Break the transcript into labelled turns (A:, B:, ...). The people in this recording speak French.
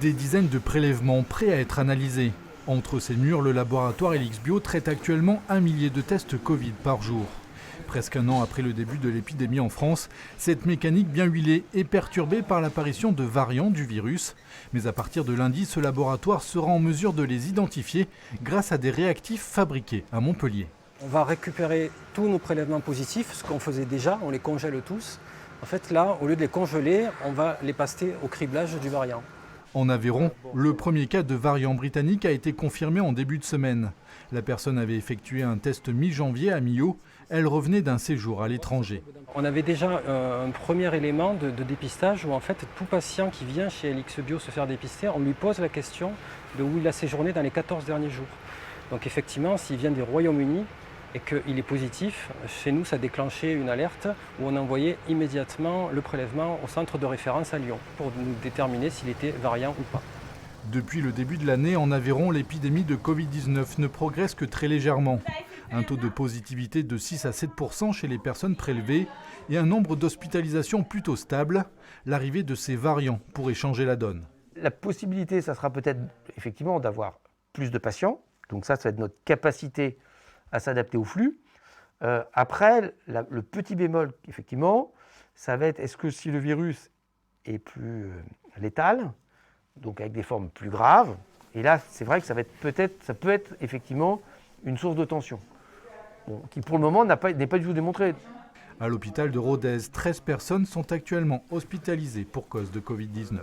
A: Des dizaines de prélèvements prêts à être analysés. Entre ces murs, le laboratoire Elixbio traite actuellement 1 millier de tests Covid par jour. Presque un an après le début de l'épidémie en France, cette mécanique bien huilée est perturbée par l'apparition de variants du virus. Mais à partir de lundi, ce laboratoire sera en mesure de les identifier grâce à des réactifs fabriqués à Montpellier.
B: On va récupérer tous nos prélèvements positifs, ce qu'on faisait déjà, on les congèle tous. En fait là, au lieu de les congeler, on va les passer au criblage du variant.
A: En Aveyron, le premier cas de variant britannique a été confirmé en début de semaine. La personne avait effectué un test mi-janvier à Millau. Elle revenait d'un séjour à l'étranger.
B: On avait déjà un premier élément de dépistage où en fait tout patient qui vient chez Elixbio se faire dépister, on lui pose la question de où il a séjourné dans les 14 derniers jours. Donc effectivement, s'il vient du Royaume-Uni et qu'il est positif, chez nous ça déclenchait une alerte où on envoyait immédiatement le prélèvement au centre de référence à Lyon pour nous déterminer s'il était variant ou pas.
A: Depuis le début de l'année, en Aveyron, l'épidémie de Covid-19 ne progresse que très légèrement. Un taux de positivité de 6 à 7% chez les personnes prélevées et un nombre d'hospitalisations plutôt stable. L'arrivée de ces variants pourrait changer la donne.
C: La possibilité, ça sera peut-être effectivement d'avoir plus de patients. Donc ça va être notre capacité à s'adapter au flux. Après, le petit bémol, effectivement, ça va être est-ce que si le virus est plus létal, donc avec des formes plus graves, et là, c'est vrai que ça peut être effectivement une source de tension, qui pour le moment n'est pas du tout démontrée.
A: À l'hôpital de Rodez, 13 personnes sont actuellement hospitalisées pour cause de Covid-19.